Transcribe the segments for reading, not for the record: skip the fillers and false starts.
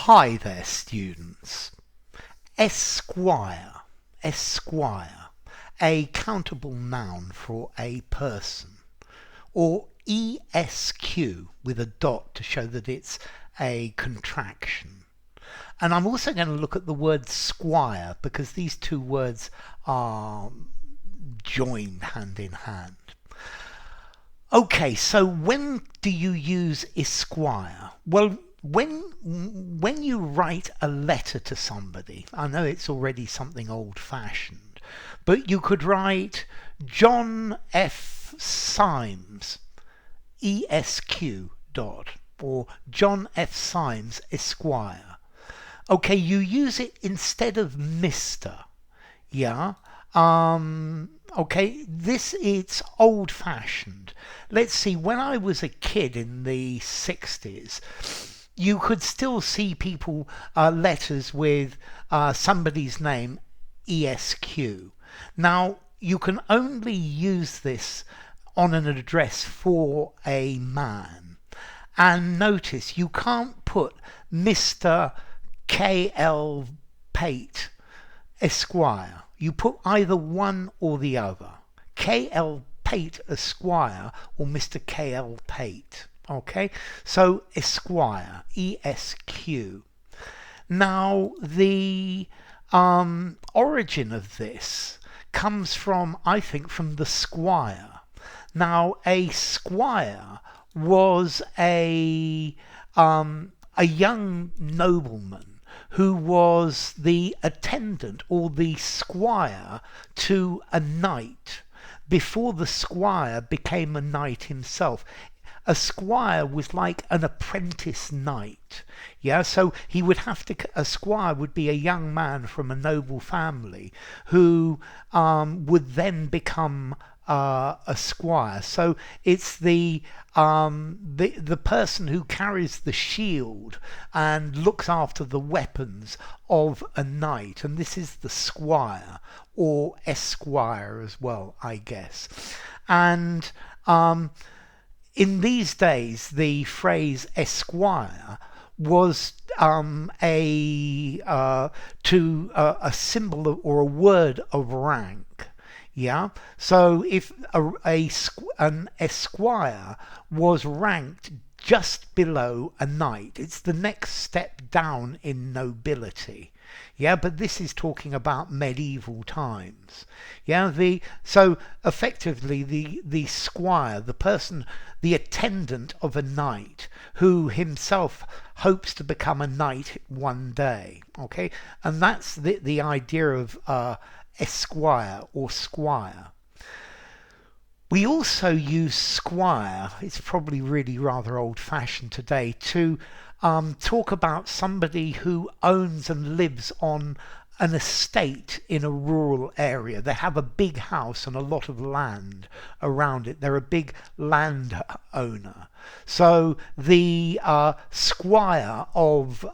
Hi there, students. Esquire, Esquire, a countable noun for a person, or ESQ with a dot to show that it's a contraction. And I'm also going to look at the word squire because these two words are joined hand in hand. Okay, so when do you use esquire? Well, when you write a letter to somebody, I know it's already something old-fashioned, but you could write John F. Symes, ESQ dot, or John F. Symes Esquire. Okay, you use it instead of Mr. Yeah. Okay, it's old-fashioned. Let's see, when I was a kid in the 60s, you could still see people letters with somebody's name ESQ. Now, you can only use this on an address for a man. And notice, you can't put Mr. K.L. Pate Esquire. You put either one or the other. K.L. Pate Esquire or Mr. K.L. Pate. Okay, so Esquire, ESQ. Now, the origin of this comes from, I think, from the squire. Now, a squire was a young nobleman who was the attendant or the squire to a knight before the squire became a knight himself. A squire was like an apprentice knight. Yeah, so he would have to, a squire would be a young man from a noble family who would then become a squire. So it's the person who carries the shield and looks after the weapons of a knight, and this is the squire, or esquire as well, I guess. And in these days, the phrase esquire was a symbol of, or a word of rank. Yeah, so if an esquire was ranked just below a knight, it's the next step down in nobility. Yeah, but this is talking about medieval times. Yeah, so effectively the squire, the person, the attendant of a knight who himself hopes to become a knight one day. Okay, and that's the idea of esquire or squire. We also use squire, it's probably really rather old-fashioned today, to talk about somebody who owns and lives on an estate in a rural area. They have a big house and a lot of land around it. They're a big land owner. So the squire of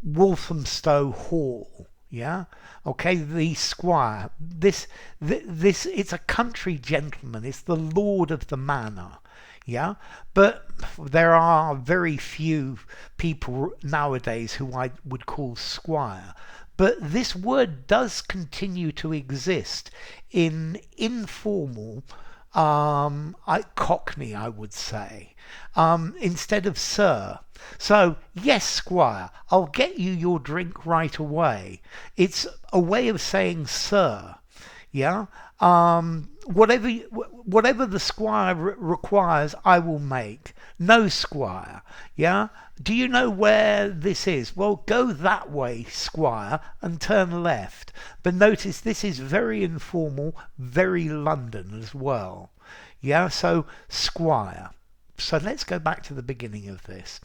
Walthamstow Hall, yeah, okay, the squire, this it's a country gentleman, it's the lord of the manor. Yeah, but there are very few people nowadays who I would call squire. But this word does continue to exist in informal Cockney, I would say, instead of sir. So, yes, squire, I'll get you your drink right away. It's a way of saying sir. Yeah, whatever the squire requires, I will make. No, squire. Yeah, do you know where this is? Well, go that way, squire, and turn left. But notice this is very informal, very London as well. Yeah, so squire. So let's go back to the beginning of this.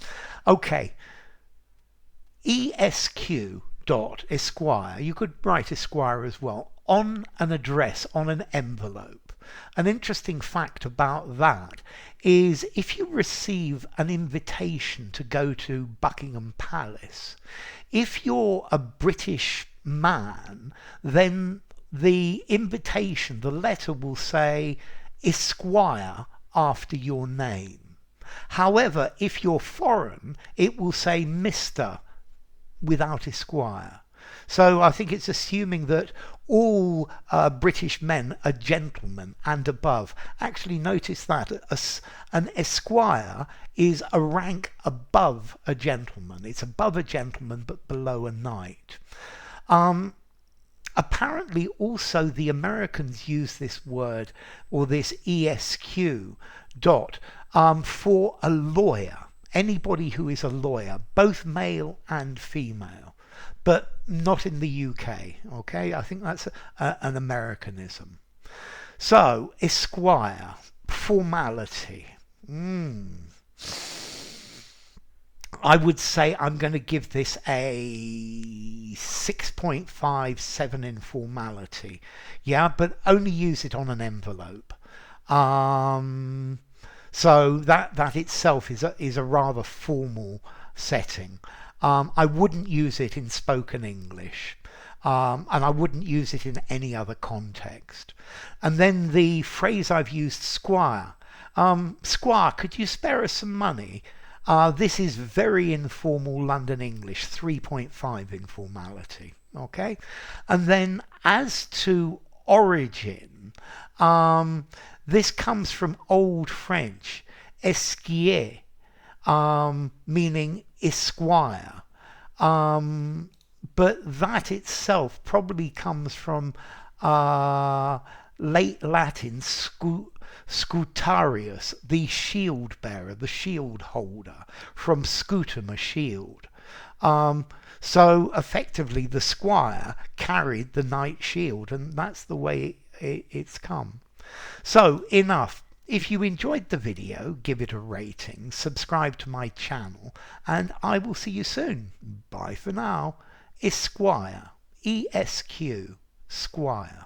Okay, ESQ dot Esquire. You could write Esquire as well, on an address, on an envelope. An interesting fact about that is if you receive an invitation to go to Buckingham Palace, if you're a British man, then the invitation, the letter will say Esquire after your name. However, if you're foreign, it will say Mr. without Esquire. So I think it's assuming that all British men are gentlemen and above. Actually, notice that an esquire is a rank above a gentleman. It's above a gentleman but below a knight. Apparently also the Americans use this word, or this ESQ dot, for a lawyer. Anybody who is a lawyer, both male and female, but not in the UK. Okay, I think that's an Americanism. So Esquire, formality. I would say I'm going to give this a 6.57 in formality. Yeah, but only use it on an envelope. So that itself is a rather formal setting. I wouldn't use it in spoken English. And I wouldn't use it in any other context. And then the phrase I've used, Squire. Squire, could you spare us some money? This is very informal London English, 3.5 informality. Okay? And then as to origin, this comes from Old French, Esquire, meaning esquire. But that itself probably comes from late Latin scutarius, the shield bearer, the shield holder, from scutum, a shield. So effectively the squire carried the knight shield, and that's the way it's come. So enough. If you enjoyed the video, give it a rating, subscribe to my channel, and I will see you soon. Bye for now. Esquire, ESQ, Squire.